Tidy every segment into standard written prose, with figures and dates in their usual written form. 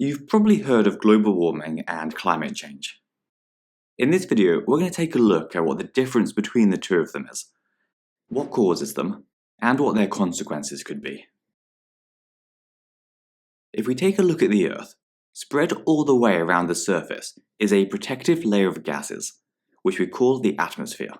You've probably heard of global warming and climate change. In this video, we're going to take a look at what the difference between the two of them is, what causes them, and what their consequences could be. If we take a look at the Earth, spread all the way around the surface is a protective layer of gases, which we call the atmosphere.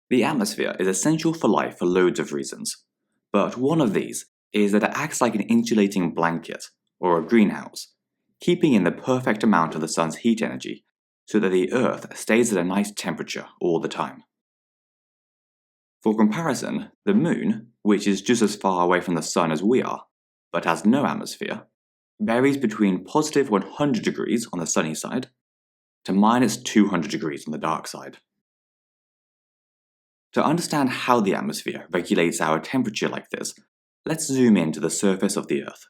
The atmosphere is essential for life for loads of reasons, but one of these is that it acts like an insulating blanket, or a greenhouse, keeping in the perfect amount of the sun's heat energy so that the Earth stays at a nice temperature all the time. For comparison, the Moon, which is just as far away from the sun as we are, but has no atmosphere, varies between positive 100 degrees on the sunny side to minus 200 degrees on the dark side. To understand how the atmosphere regulates our temperature like this, let's zoom in to the surface of the Earth.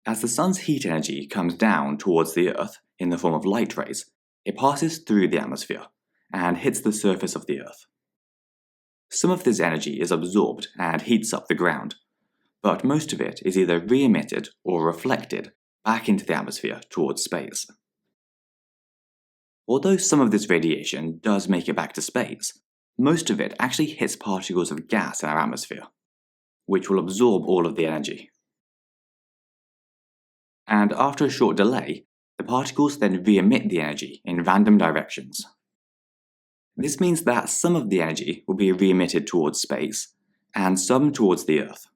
As the sun's heat energy comes down towards the Earth in the form of light rays, it passes through the atmosphere and hits the surface of the Earth. Some of this energy is absorbed and heats up the ground, but most of it is either re-emitted or reflected back into the atmosphere towards space. Although some of this radiation does make it back to space, most of it actually hits particles of gas in our atmosphere, which will absorb all of the energy. And after a short delay, the particles then re-emit the energy in random directions. This means that some of the energy will be re-emitted towards space, and some towards the Earth.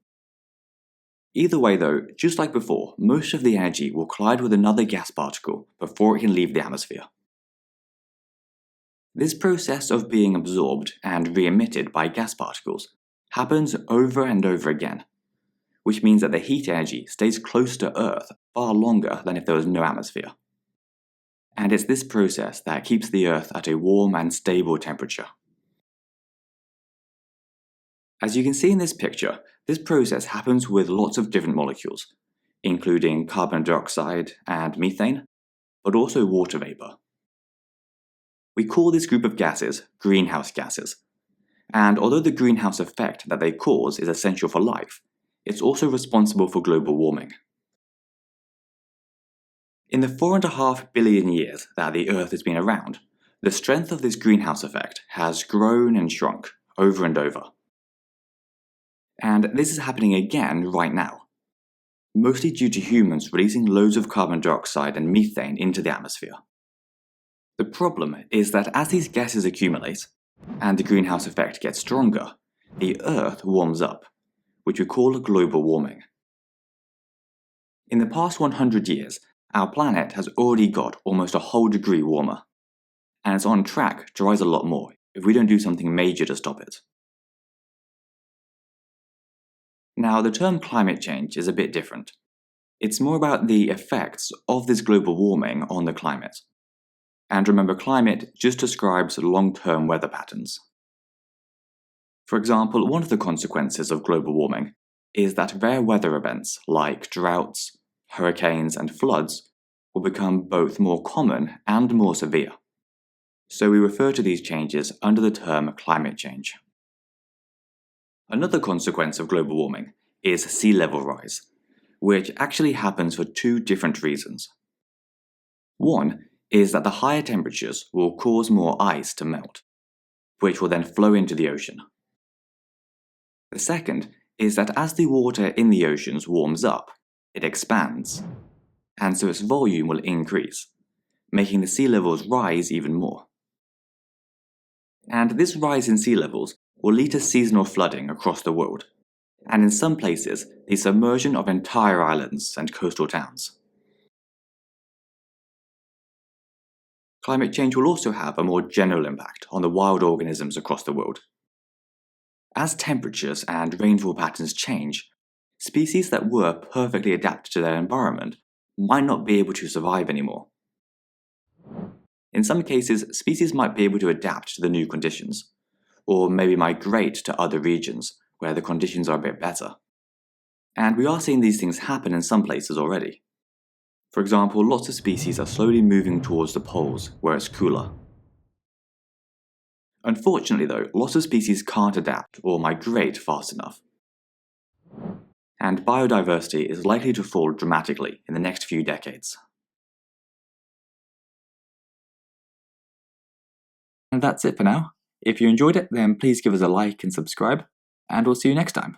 Either way though, just like before, most of the energy will collide with another gas particle before it can leave the atmosphere. This process of being absorbed and re-emitted by gas particles happens over and over again, which means that the heat energy stays close to Earth far longer than if there was no atmosphere. And it's this process that keeps the Earth at a warm and stable temperature. As you can see in this picture, this process happens with lots of different molecules, including carbon dioxide and methane, but also water vapor. We call this group of gases greenhouse gases, and although the greenhouse effect that they cause is essential for life, it's also responsible for global warming. In the 4.5 billion years that the Earth has been around, the strength of this greenhouse effect has grown and shrunk over and over. And this is happening again right now, mostly due to humans releasing loads of carbon dioxide and methane into the atmosphere. The problem is that as these gases accumulate, and the greenhouse effect gets stronger, the Earth warms up, which we call global warming. In the past 100 years, our planet has already got almost a whole degree warmer, and it's on track to rise a lot more if we don't do something major to stop it. Now, the term climate change is a bit different. It's more about the effects of this global warming on the climate. And remember, climate just describes long-term weather patterns. For example, one of the consequences of global warming is that rare weather events like droughts, hurricanes, and floods will become both more common and more severe. So we refer to these changes under the term climate change. Another consequence of global warming is sea level rise, which actually happens for two different reasons. One is that the higher temperatures will cause more ice to melt, which will then flow into the ocean. The second is that as the water in the oceans warms up, it expands, and so its volume will increase, making the sea levels rise even more. And this rise in sea levels will lead to seasonal flooding across the world, and in some places, the submersion of entire islands and coastal towns. Climate change will also have a more general impact on the wild organisms across the world. As temperatures and rainfall patterns change, species that were perfectly adapted to their environment might not be able to survive anymore. In some cases, species might be able to adapt to the new conditions, or maybe migrate to other regions where the conditions are a bit better. And we are seeing these things happen in some places already. For example, lots of species are slowly moving towards the poles where it's cooler. Unfortunately though, lots of species can't adapt or migrate fast enough. and biodiversity is likely to fall dramatically in the next few decades. And that's it for now. If you enjoyed it, then please give us a like and subscribe, and we'll see you next time.